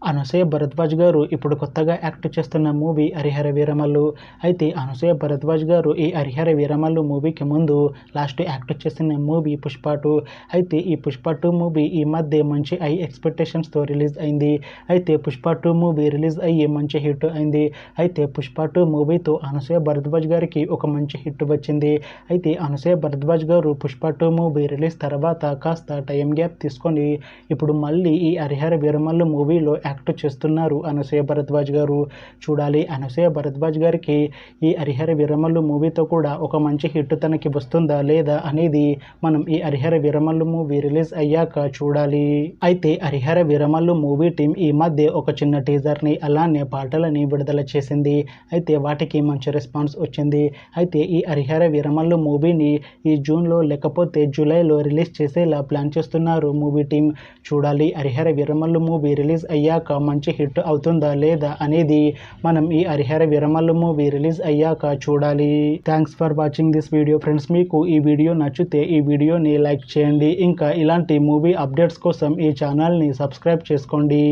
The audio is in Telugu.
అనసూయ భరద్వాజ్ గారు ఇప్పుడు కొత్తగా యాక్ట్ చేస్తున్న మూవీ హరిహర వీరమల్లు. అయితే అనసూయ భరద్వాజ్ గారు ఈ హరిహర వీరమల్లు మూవీకి ముందు లాస్ట్ యాక్ట్ చేసిన మూవీ పుష్ప 2. అయితే ఈ పుష్ప 2 మూవీ ఈ మధ్య మంచి హై ఎక్స్పెక్టేషన్స్తో రిలీజ్ అయింది. అయితే పుష్ప 2 మూవీ రిలీజ్ అయ్యి మంచి హిట్ అయింది. అయితే పుష్ప 2 మూవీతో అనసూయ భరద్వాజ్ గారికి ఒక మంచి హిట్ వచ్చింది. అయితే అనసూయ భరద్వాజ్ గారు పుష్ప 2 మూవీ రిలీజ్ తర్వాత కాస్త టైం గ్యాప్ తీసుకొని ఇప్పుడు మళ్ళీ ఈ హరిహర వీరమల్లు మూవీలో యాక్ట్ చేస్తున్నారు అనసూయ భరద్వాజ్ గారు. చూడాలి అనసూయ భరద్వాజ్ గారికి ఈ హరిహర వీరమల్లు మూవీతో కూడా ఒక మంచి హిట్ తనకి వస్తుందా లేదా అనేది మనం ఈ హరిహర వీరమల్లు మూవీ రిలీజ్ అయ్యాక చూడాలి. అయితే హరిహర వీరమల్లు మూవీ టీం ఈ మధ్య ఒక చిన్న టీజర్ని అలానే పాటలని విడుదల చేసింది. అయితే వాటికి మంచి రెస్పాన్స్ వచ్చింది. అయితే ఈ హరిహర వీరమల్లు మూవీని ఈ జూన్లో లేకపోతే జూలైలో రిలీజ్ చేసేలా ప్లాన్ చేస్తున్నారు మూవీ టీం. చూడాలి హరిహర వీరమల్లు మూవీ రిలీజ్ అయ్యాక మంచి హిట్ అవుతుందా లేదా అనేది మనం ఈ హరిహర వీరమల్లు మూవీ రిలీజ్ అయ్యాక చూడాలి. Thanks for watching this video friends. మీకు ఈ వీడియో నచ్చితే ఈ వీడియోని లైక్ చేయండి. ఇంకా ఇలాంటి మూవీ అప్డేట్స్ కోసం ఈ ఛానల్ని సబ్స్క్రైబ్ చేసుకోండి.